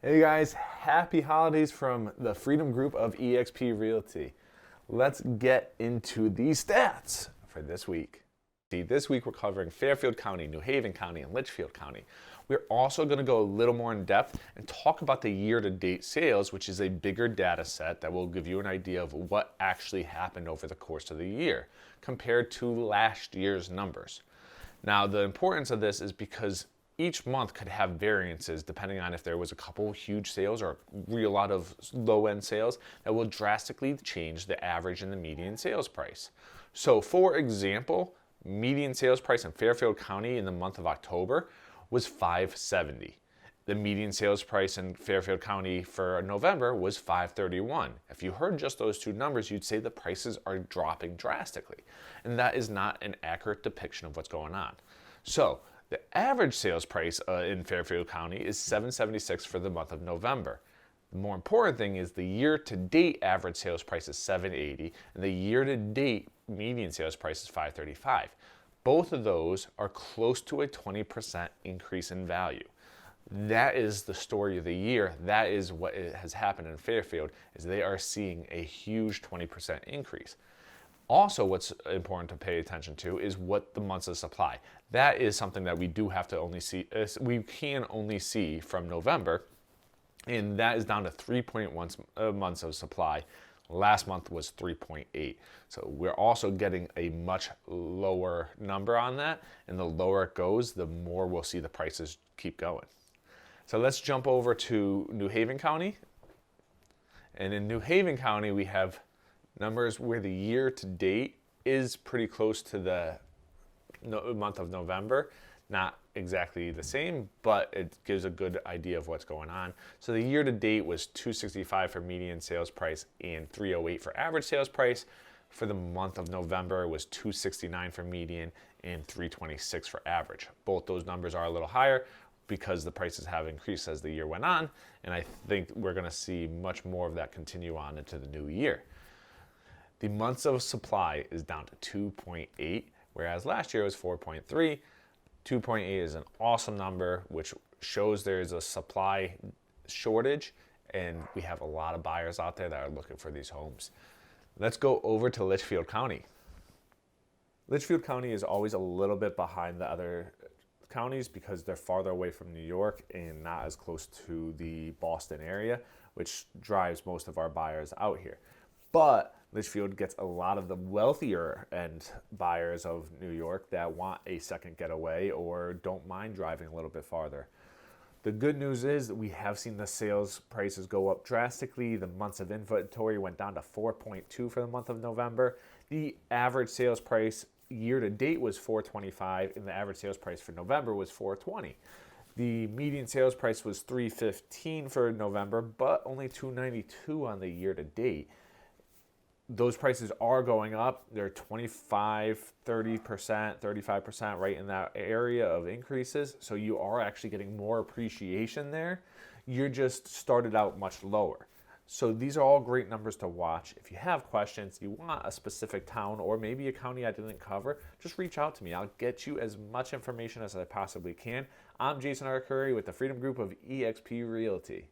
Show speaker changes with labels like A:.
A: Hey guys, happy holidays from the Freedom Group of eXp Realty. Let's get into these stats for this week. This week we're covering Fairfield County, New Haven County, and Litchfield County. We're also going to go a little more in depth and talk about the year-to-date sales, which is a bigger data set that will give you an idea of what actually happened over the course of the year compared to last year's numbers. Now, the importance of this is because each month could have variances depending on if there was a couple huge sales or a lot of low-end sales that will drastically change the average and the median sales price. So for example, median sales price in Fairfield County in the month of October was $570. The median sales price in Fairfield County for November was $531. If you heard just those two numbers, you'd say the prices are dropping drastically. And that is not an accurate depiction of what's going on. So the average sales price in Fairfield County is $776 for the month of November. The more important thing is the year-to-date average sales price is $780, and the year-to-date median sales price is $535. Both of those are close to a 20% increase in value. That is the story of the year. That is what has happened in Fairfield, is they are seeing a huge 20% increase. Also, what's important to pay attention to is what the months of supply. That is something that we do have to only see, we can only see from November, and that is down to 3.1 months of supply. Last month was 3.8. So we're also getting a much lower number on that, and the lower it goes, the more we'll see the prices keep going. So let's jump over to New Haven County. And in New Haven County, we have numbers where the year to date is pretty close to the month of November. Not exactly the same, but it gives a good idea of what's going on. So the year to date was $265 for median sales price and $308 for average sales price. For the month of November, it was $269 for median and $326 for average. Both those numbers are a little higher because the prices have increased as the year went on, and I think we're going to see much more of that continue on into the new year. The months of supply is down to 2.8, whereas last year it was 4.3. 2.8 is an awesome number, which shows there's a supply shortage, and we have a lot of buyers out there that are looking for these homes. Let's go over to Litchfield County. Litchfield County is always a little bit behind the other counties because they're farther away from New York and not as close to the Boston area, which drives most of our buyers out here. But Litchfield gets a lot of the wealthier end buyers of New York that want a second getaway or don't mind driving a little bit farther. The good news is that we have seen the sales prices go up drastically. The months of inventory went down to 4.2 for the month of November. The average sales price year to date was $425, and the average sales price for November was $420. The median sales price was $315 for November, but only $292 on the year to date. Those prices are going up. They're 25, 30%, 35%, right in that area of increases. So you are actually getting more appreciation there. You're just started out much lower. So these are all great numbers to watch. If you have questions, you want a specific town or maybe a county I didn't cover, just reach out to me. I'll get you as much information as I possibly can. I'm Jason Arcuri with the Freedom Group of eXp Realty.